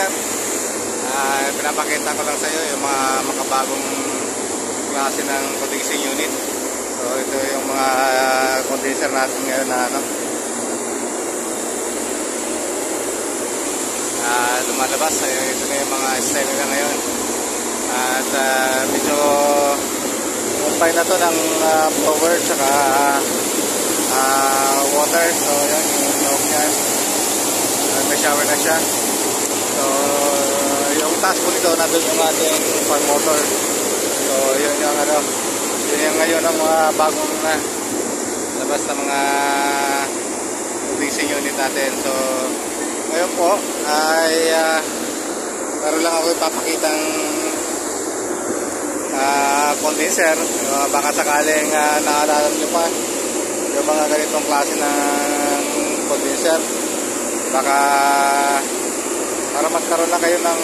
sir. Pinapakita ko lang sa iyo yung mga makabagong klase ng condensing unit. So ito yung mga condenser natin ngayon na lumalabas. Ito na yung mga style nila ngayon. At medyo combine na to ng power tsaka water. So yan yung loob niyan. May shower na siya. So yung taas po nito nandun yung ating fan motor. So yun yung yun yung ngayon ang mga bagong labas na mga condensing unit natin. So ngayon po ay meron lang ako ipapakitang condenser. Baka sakaling naalala nyo pa yung mga ganitong klase ng condenser, baka para magkaroon lang kayo ng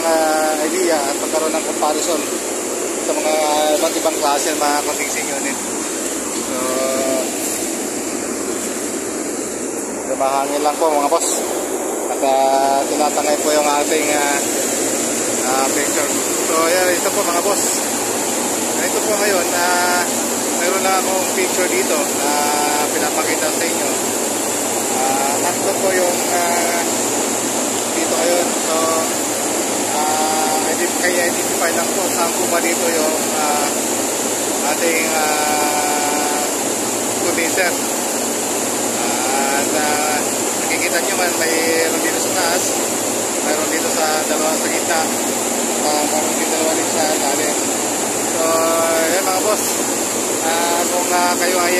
idea at magkaroon ng comparison sa mga iba't ibang klase ng mga condensing unit. So mahangin lang po mga boss, at tinatangay po yung ating picture. So yan, ito po mga boss. Ito po ngayon, mayroon na akong picture dito na pinapakita sa inyo. Tatlo po yung dito ngayon. So identify lang po saan po ba dito yung ating condenser. At nakikita nyo man, mayroon dito sa taas, mayroon dito sa dalawa sa gitna, mayroon dito dalawa din sa lalim. So yan mga boss, kung kayo ay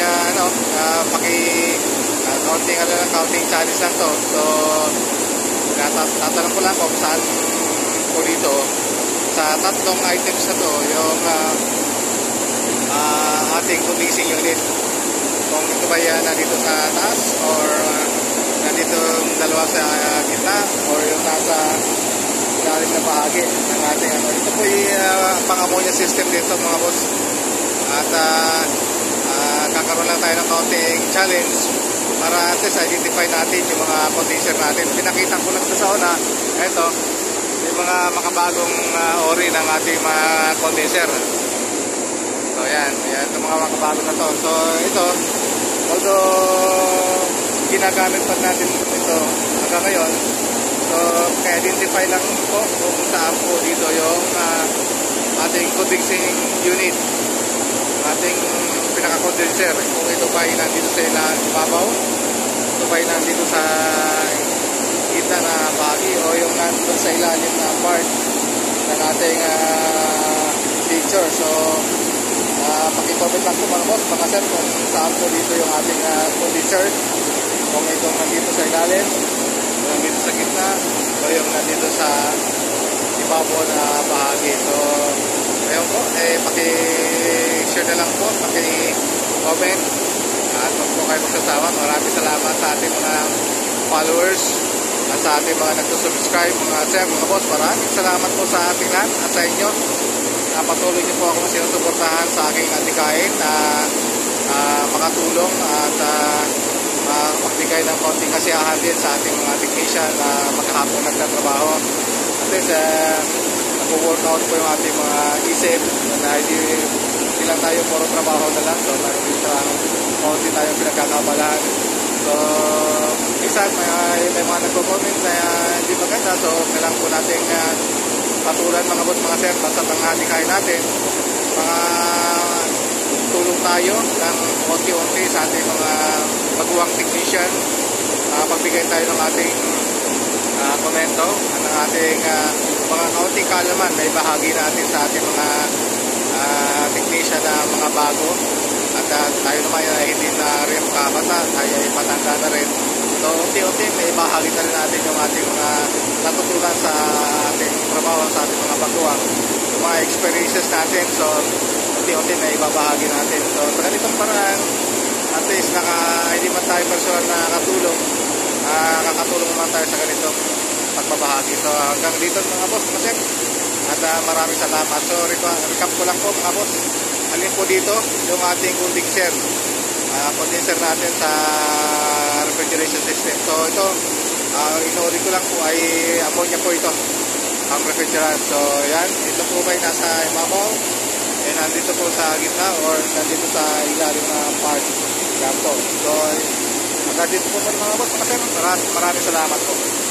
counting challenge lang to. So tatanong ko lang kung saan po dito sa tatlong items na to yung ating condensing unit, kung ito ba yan nandito sa taas or nandito dalawa sa gitna or yung nasa ilalim na bahagi ng ating ito po yung pang-ammonia system dito mga boss. At kakaroon lang tayo ng counting challenge para at least identify natin yung mga condenser natin. Pinakita ko lang sa una, ito yung mga makabagong ori ng ating mga condenser. So yan itong mga makabagong na to. So ito, although ginagamit pa natin ito hanggang ngayon, so i-identify lang po kung saan po dito yung ating condensing unit, ating pinaka-condenser. Kung ito ba ay nandito sa ibabaw, ito ba ay nandito sa gitna na bahagi, o yung nandito sa ilalim na part ng ating picture. So pakicomment lang po mga boss, mga sir, kung saan po dito yung ating condenser, kung ito nandito sa ilalim, nandito sa gitna, o yung nandito sa ibabaw na bahagi. So ayun po, paki-share na lang po, paki-comment, at huwag po kayo magsasawa. Maraming salamat sa ating mga followers at sa ating mga nagsusubscribe, mga sir, mga boss. Maraming salamat po sa ating lahat at sa inyo. Patuloy niyo po akong sinusuportahan sa aking adikain na makatulong at magbigay ng konting kasiyahan din sa ating mga technician na maghapon nagtatrabaho. At least nag-workout po yung ating mga isip na hindi lang tayo puro trabaho na lang. So konti tayong pinagkakabalahan. So minsan may mga nagko-comment na hindi maganda. So kailangan po natin patulan mga boss, mga sir, basta pang-adikain natin, mga tulong tayo ng konti-unti sa ating mga baguhang technician. Pagbigay tayo ng ating komento at ng ating mga kaunting kaalaman na ibahagi natin sa ating mga technician na mga bago. At tayo naman hindi na rin kakabata, tayo ay patanda na rin. So unti-unti may ibahagi na rin natin yung ating mga natutunan sa ating trabaho, sa ating mga baguhang, yung mga experiences natin. So unti-unti na ibabahagi natin. So sa ganitong paraan, at least hindi man tayo personal na nakatulong, kakatulong naman tayo sa ganitong pagbabahagi. So hanggang dito mga boss, mga sir, at maraming salamat. So recap ko lang po mga boss, alin po dito yung ating condenser, condenser natin sa refrigeration system. So ito, inuulit ko lang po, ay ammonia po ito. ang refrigerant. So yan, ito po ba nasa ibabaw, eh nandito po sa gitna or nandito sa ilalim na part. Yan po. So hanggang dito po mga boss, maraming salamat po.